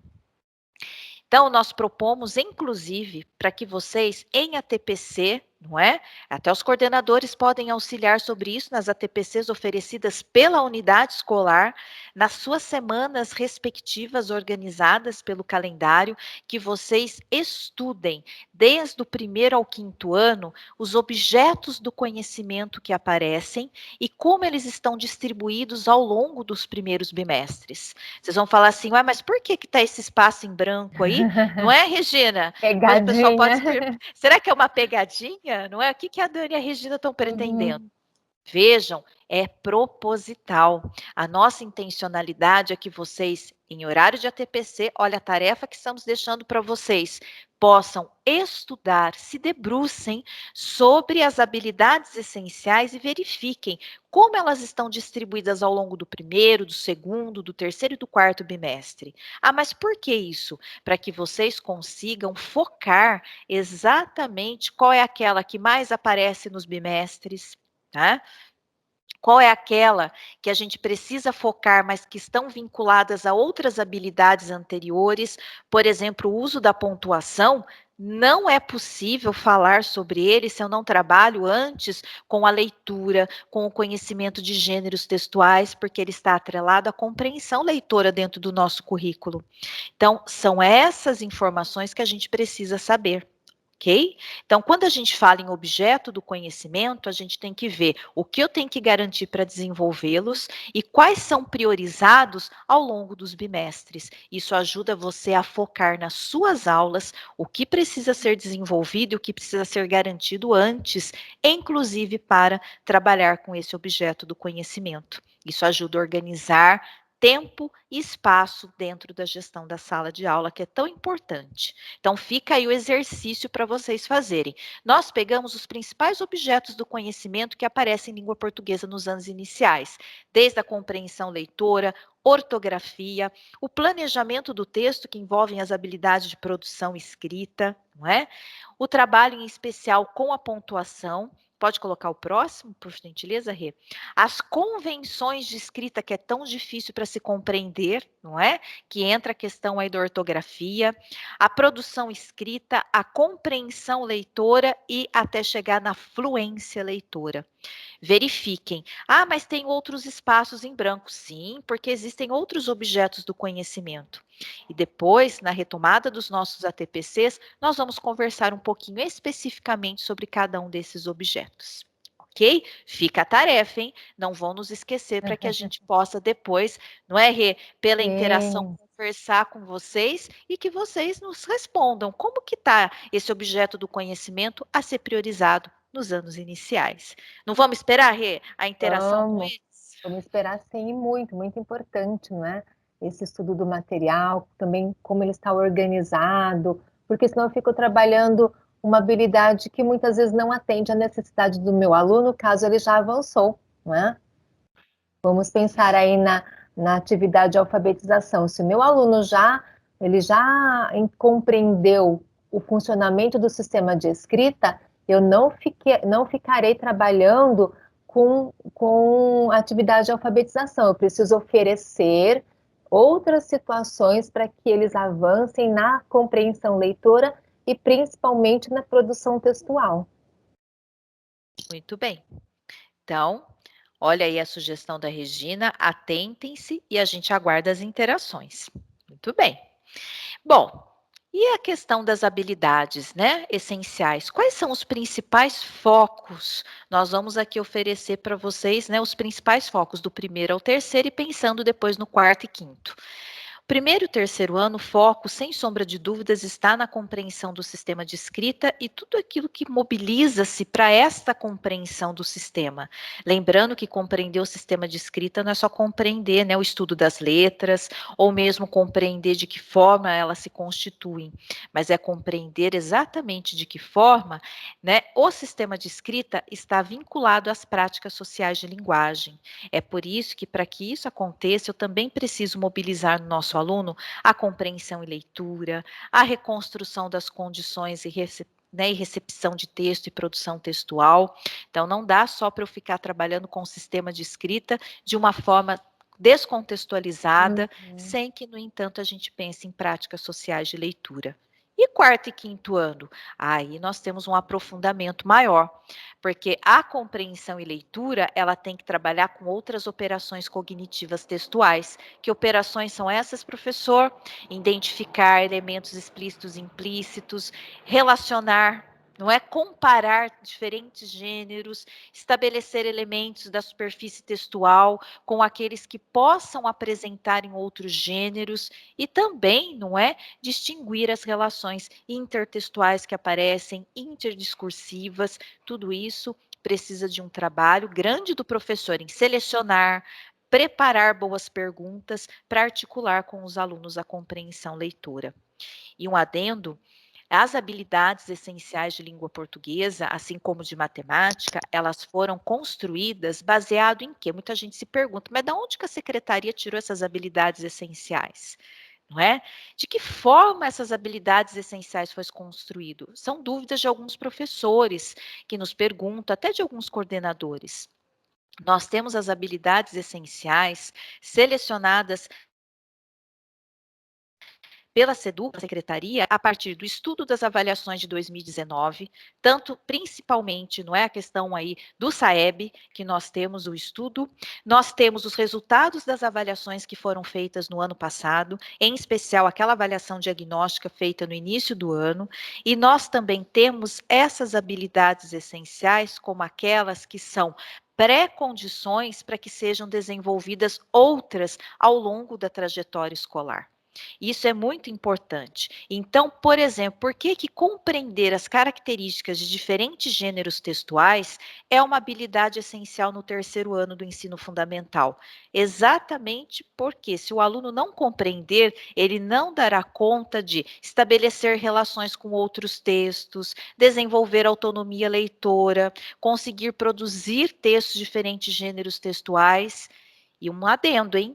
Então, nós propomos, inclusive, para que vocês, em ATPC, não é? Até os coordenadores podem auxiliar sobre isso nas ATPCs oferecidas pela unidade escolar, nas suas semanas respectivas organizadas pelo calendário, que vocês estudem, desde o primeiro ao quinto ano, os objetos do conhecimento que aparecem e como eles estão distribuídos ao longo dos primeiros bimestres. Vocês vão falar assim, ué, mas por que está esse espaço em branco aí? Não é, Regina? Mas o pessoal pode Pegadinha. será que é uma pegadinha? Não é? O que que a Dani e a Regina estão pretendendo? Uhum. Vejam, é proposital. A nossa intencionalidade é que vocês, em horário de ATPC, olha a tarefa que estamos deixando para vocês, possam estudar, se debrucem sobre as habilidades essenciais e verifiquem como elas estão distribuídas ao longo do primeiro, do segundo, do terceiro e do quarto bimestre. Ah, mas por que isso? Para que vocês consigam focar exatamente qual é aquela que mais aparece nos bimestres, tá? Qual é aquela que a gente precisa focar, mas que estão vinculadas a outras habilidades anteriores? Por exemplo, o uso da pontuação. Não é possível falar sobre ele se eu não trabalho antes com a leitura, com o conhecimento de gêneros textuais, porque ele está atrelado à compreensão leitora dentro do nosso currículo. Então, são essas informações que a gente precisa saber. Ok? Então, quando a gente fala em objeto do conhecimento, a gente tem que ver o que eu tenho que garantir para desenvolvê-los e quais são priorizados ao longo dos bimestres. Isso ajuda você a focar nas suas aulas o que precisa ser desenvolvido e o que precisa ser garantido antes, inclusive para trabalhar com esse objeto do conhecimento. Isso ajuda a organizar tempo e espaço dentro da gestão da sala de aula, que é tão importante. Então, fica aí o exercício para vocês fazerem. Nós pegamos os principais objetos do conhecimento que aparecem em língua portuguesa nos anos iniciais, desde a compreensão leitora, ortografia, o planejamento do texto, que envolvem as habilidades de produção escrita, não é? O trabalho em especial com a pontuação. Pode colocar o próximo, por gentileza, Rê? As convenções de escrita, que é tão difícil para se compreender, não é? Que entra a questão aí da ortografia, a produção escrita, a compreensão leitora e até chegar na fluência leitora. Verifiquem. Ah, mas tem outros espaços em branco. Sim, porque existem outros objetos do conhecimento. E depois, na retomada dos nossos ATPCs, nós vamos conversar um pouquinho especificamente sobre cada um desses objetos. Ok? Fica a tarefa, hein? Não vão nos esquecer para que a gente possa depois, não é, Rê, pela interação, Sim. conversar com vocês e que vocês nos respondam como que está esse objeto do conhecimento a ser priorizado nos anos iniciais. Não vamos esperar, Rê, a interação com Vamos, eles? vamos esperar sim, muito, muito importante, não é? Esse estudo do material, também como ele está organizado, porque senão eu fico trabalhando uma habilidade que muitas vezes não atende à necessidade do meu aluno, caso ele já avançou, não é? Vamos pensar aí na atividade de alfabetização. Se o meu aluno ele já compreendeu o funcionamento do sistema de escrita, eu não ficarei trabalhando com atividade de alfabetização. Eu preciso oferecer outras situações para que eles avancem na compreensão leitora e principalmente na produção textual. Muito bem. Então, olha aí a sugestão da Regina, atentem-se e a gente aguarda as interações. Muito bem. Bom, e a questão das habilidades, né, essenciais? Quais são os principais focos? Nós vamos aqui oferecer para vocês, né, os principais focos do primeiro ao terceiro e pensando depois no quarto e quinto. Primeiro e terceiro ano, o foco, sem sombra de dúvidas, está na compreensão do sistema de escrita e tudo aquilo que mobiliza-se para esta compreensão do sistema. Lembrando que compreender o sistema de escrita não é só compreender, né, o estudo das letras, ou mesmo compreender de que forma elas se constituem, mas é compreender exatamente de que forma, né, o sistema de escrita está vinculado às práticas sociais de linguagem. É por isso que, para que isso aconteça, eu também preciso mobilizar no nosso aluno a compreensão e leitura, a reconstrução das condições e recepção de texto e produção textual. Então, não dá só para eu ficar trabalhando com o sistema de escrita de uma forma descontextualizada, sem que, no entanto, a gente pense em práticas sociais de leitura. E quarto e quinto ano? Aí nós temos um aprofundamento maior, porque a compreensão e leitura, ela tem que trabalhar com outras operações cognitivas textuais. Que operações são essas, professor? Identificar elementos explícitos e implícitos, relacionar, não é? Comparar diferentes gêneros, estabelecer elementos da superfície textual com aqueles que possam apresentar em outros gêneros e também, não é? Distinguir as relações intertextuais que aparecem, interdiscursivas, tudo isso precisa de um trabalho grande do professor em selecionar, preparar boas perguntas para articular com os alunos a compreensão leitora. E um adendo, as habilidades essenciais de língua portuguesa, assim como de matemática, elas foram construídas baseado em quê? Muita gente se pergunta, mas de onde que a secretaria tirou essas habilidades essenciais? Não é? De que forma essas habilidades essenciais foram construídas? São dúvidas de alguns professores que nos perguntam, até de alguns coordenadores. Nós temos as habilidades essenciais selecionadas pela SEDUC, a secretaria, a partir do estudo das avaliações de 2019, tanto principalmente, não é a questão aí do SAEB, que nós temos o estudo, nós temos os resultados das avaliações que foram feitas no ano passado, em especial aquela avaliação diagnóstica feita no início do ano, e nós também temos essas habilidades essenciais como aquelas que são pré-condições para que sejam desenvolvidas outras ao longo da trajetória escolar. Isso é muito importante. Então, por exemplo, por que que compreender as características de diferentes gêneros textuais é uma habilidade essencial no terceiro ano do ensino fundamental? Exatamente porque se o aluno não compreender, ele não dará conta de estabelecer relações com outros textos, desenvolver autonomia leitora, conseguir produzir textos de diferentes gêneros textuais. E um adendo, hein?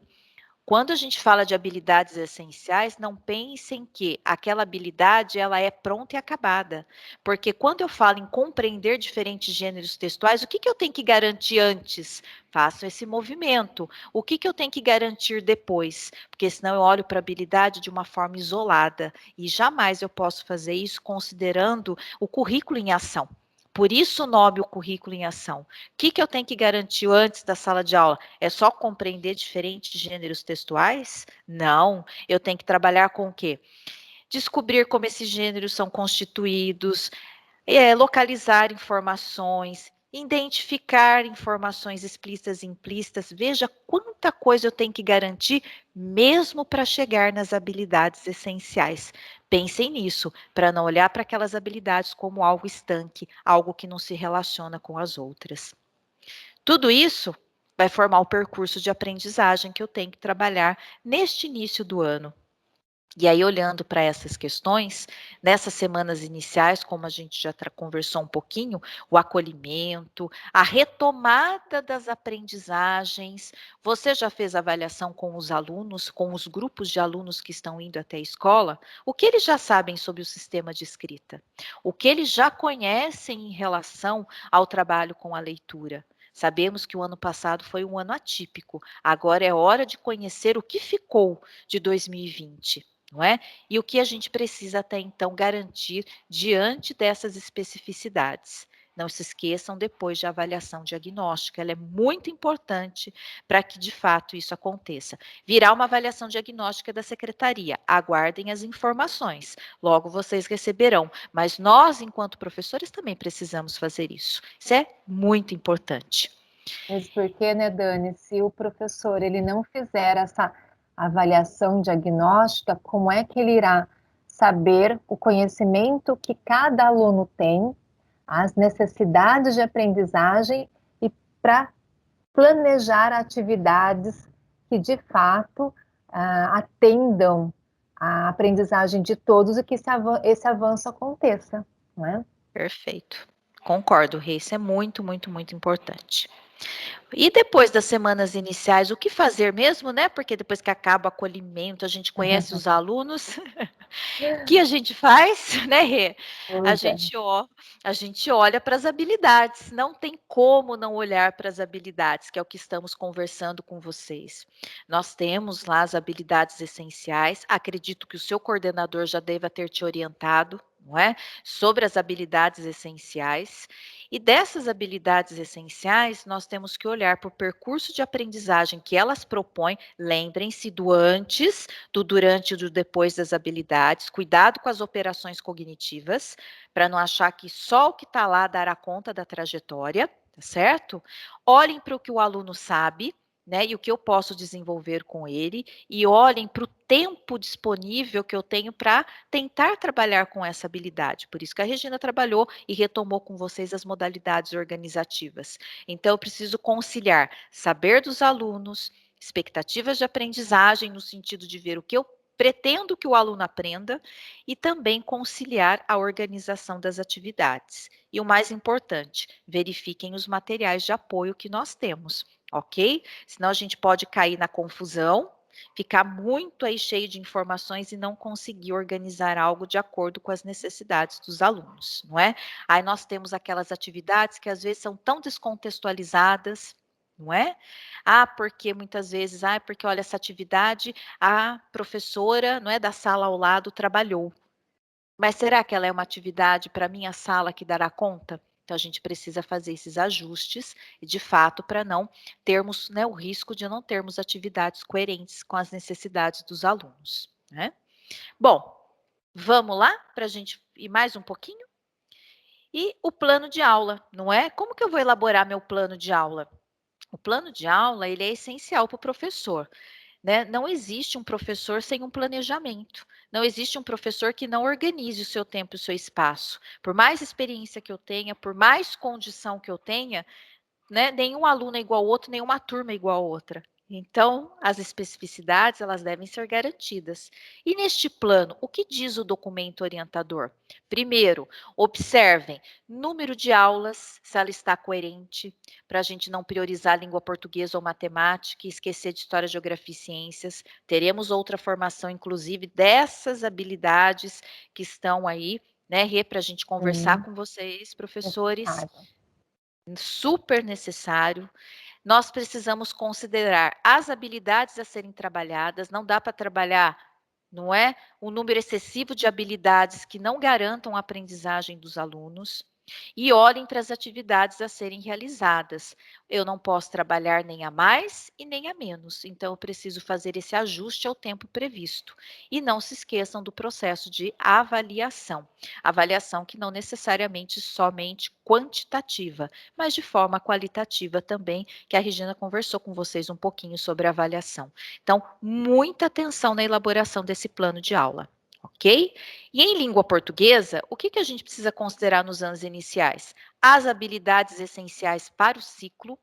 Quando a gente fala de habilidades essenciais, não pensem que aquela habilidade ela é pronta e acabada. Porque quando eu falo em compreender diferentes gêneros textuais, o que eu tenho que garantir antes? Faço esse movimento. O que eu tenho que garantir depois? Porque senão eu olho para a habilidade de uma forma isolada. E jamais eu posso fazer isso considerando o currículo em ação. Por isso o nome o currículo em ação. O que eu tenho que garantir antes da sala de aula? É só compreender diferentes gêneros textuais? Não, eu tenho que trabalhar com o quê? Descobrir como esses gêneros são constituídos, localizar informações, identificar informações explícitas e implícitas. Veja quanta coisa eu tenho que garantir, mesmo para chegar nas habilidades essenciais. Pensem nisso, para não olhar para aquelas habilidades como algo estanque, algo que não se relaciona com as outras. Tudo isso vai formar o percurso de aprendizagem que eu tenho que trabalhar neste início do ano. E aí, olhando para essas questões, nessas semanas iniciais, como a gente já conversou um pouquinho, o acolhimento, a retomada das aprendizagens. Você já fez avaliação com os alunos, com os grupos de alunos que estão indo até a escola? O que eles já sabem sobre o sistema de escrita? O que eles já conhecem em relação ao trabalho com a leitura? Sabemos que o ano passado foi um ano atípico. Agora é hora de conhecer o que ficou de 2020, não é? E o que a gente precisa até então garantir diante dessas especificidades. Não se esqueçam depois de avaliação diagnóstica, ela é muito importante para que de fato isso aconteça. Virá uma avaliação diagnóstica da secretaria. Aguardem as informações. Logo vocês receberão. Mas nós, enquanto professores, também precisamos fazer isso. Isso é muito importante. Mesmo porque, né, Dani, se o professor ele não fizer essa avaliação diagnóstica, como é que ele irá saber o conhecimento que cada aluno tem, as necessidades de aprendizagem e para planejar atividades que de fato atendam à aprendizagem de todos e que esse avanço aconteça, não é? Perfeito. Concordo, Rê, isso é muito, muito, muito importante. E depois das semanas iniciais, o que fazer mesmo, né? Porque depois que acaba o acolhimento, a gente conhece os alunos, o que a gente faz, né, Rê? A Pois é. gente, a gente olha para as habilidades, não tem como não olhar para as habilidades, que é o que estamos conversando com vocês. Nós temos lá as habilidades essenciais, acredito que o seu coordenador já deva ter te orientado, não é? Sobre as habilidades essenciais. E dessas habilidades essenciais, nós temos que olhar para o percurso de aprendizagem que elas propõem. Lembrem-se do antes, do durante e do depois das habilidades. Cuidado com as operações cognitivas, para não achar que só o que está lá dará conta da trajetória, tá certo? Olhem para o que o aluno sabe, né, e o que eu posso desenvolver com ele, e olhem para o tempo disponível que eu tenho para tentar trabalhar com essa habilidade. Por isso que a Regina trabalhou e retomou com vocês as modalidades organizativas. Então, eu preciso conciliar saber dos alunos, expectativas de aprendizagem, no sentido de ver o que eu pretendo que o aluno aprenda, e também conciliar a organização das atividades. E o mais importante, verifiquem os materiais de apoio que nós temos, ok? Senão a gente pode cair na confusão, ficar muito aí cheio de informações e não conseguir organizar algo de acordo com as necessidades dos alunos, não é? Aí nós temos aquelas atividades que às vezes são tão descontextualizadas, não é? Ah, porque muitas vezes, porque olha, essa atividade a professora, não é, da sala ao lado trabalhou. Mas será que ela é uma atividade para minha sala que dará conta? Então a gente precisa fazer esses ajustes, e de fato, para não termos, né, o risco de não termos atividades coerentes com as necessidades dos alunos, né? Bom, vamos lá para a gente ir mais um pouquinho? E o plano de aula, não é? Como que eu vou elaborar meu plano de aula? O plano de aula, ele é essencial para o professor, né? Não existe um professor sem um planejamento. Não existe um professor que não organize o seu tempo e o seu espaço. Por mais experiência que eu tenha, por mais condição que eu tenha, né, nenhum aluno é igual ao outro, nenhuma turma é igual a outra. Então, as especificidades, elas devem ser garantidas. E neste plano, o que diz o documento orientador? Primeiro, observem número de aulas, se ela está coerente, para a gente não priorizar a língua portuguesa ou matemática e esquecer de história, geografia e ciências. Teremos outra formação, inclusive, dessas habilidades que estão aí, né, Rê, para a gente conversar com vocês, professores. Necessário. Super necessário. Nós precisamos considerar as habilidades a serem trabalhadas, não dá para trabalhar, não é, um número excessivo de habilidades que não garantam a aprendizagem dos alunos. E olhem para as atividades a serem realizadas. Eu não posso trabalhar nem a mais e nem a menos, então eu preciso fazer esse ajuste ao tempo previsto. E não se esqueçam do processo de avaliação. Avaliação que não necessariamente somente quantitativa, mas de forma qualitativa também, que a Regina conversou com vocês um pouquinho sobre a avaliação. Então, muita atenção na elaboração desse plano de aula, ok? E em língua portuguesa, o que a gente precisa considerar nos anos iniciais? As habilidades essenciais para o ciclo,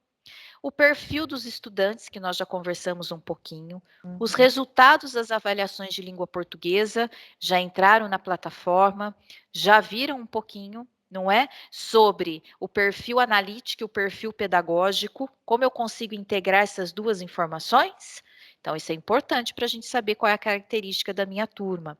o perfil dos estudantes, que nós já conversamos um pouquinho, os resultados das avaliações de língua portuguesa já entraram na plataforma, já viram um pouquinho, não é? Sobre o perfil analítico e o perfil pedagógico, como eu consigo integrar essas duas informações? Então, isso é importante para a gente saber qual é a característica da minha turma.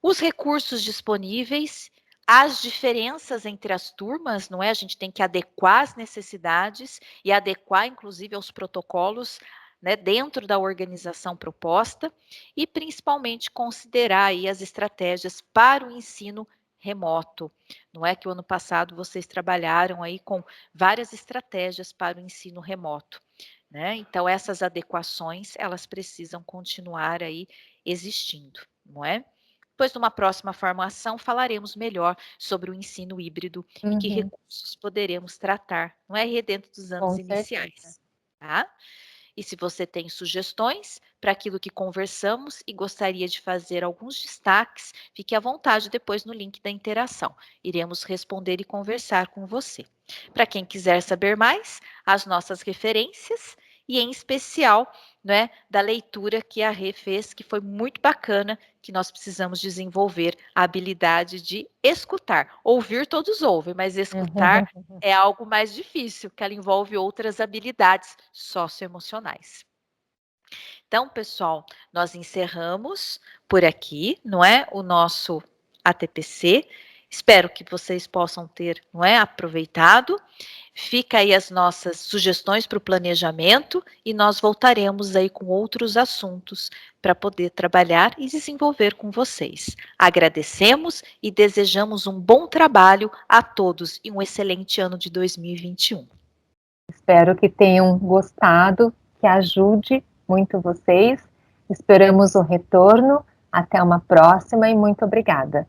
Os recursos disponíveis, as diferenças entre as turmas, não é? A gente tem que adequar as necessidades e adequar, inclusive, aos protocolos, né, dentro da organização proposta e, principalmente, considerar aí as estratégias para o ensino remoto. Não é que o ano passado vocês trabalharam aí com várias estratégias para o ensino remoto, né? Então, essas adequações, elas precisam continuar aí existindo, não é? Depois, numa próxima formação, falaremos melhor sobre o ensino híbrido e que Uhum, recursos poderemos tratar, não é, dentro dos anos com certeza. iniciais, tá? E se você tem sugestões para aquilo que conversamos e gostaria de fazer alguns destaques, fique à vontade depois no link da interação. Iremos responder e conversar com você. Para quem quiser saber mais, as nossas referências e, em especial, né, da leitura que a Rê fez, que foi muito bacana, que nós precisamos desenvolver a habilidade de escutar. Ouvir todos ouvem, mas escutar é algo mais difícil, que ela envolve outras habilidades socioemocionais. Então, pessoal, nós encerramos por aqui, não é? O nosso ATPC. Espero que vocês possam ter, não é, aproveitado. Fica aí as nossas sugestões para o planejamento e nós voltaremos aí com outros assuntos para poder trabalhar e desenvolver com vocês. Agradecemos e desejamos um bom trabalho a todos e um excelente ano de 2021. Espero que tenham gostado, que ajude muito vocês. Esperamos o retorno. Até uma próxima e muito obrigada.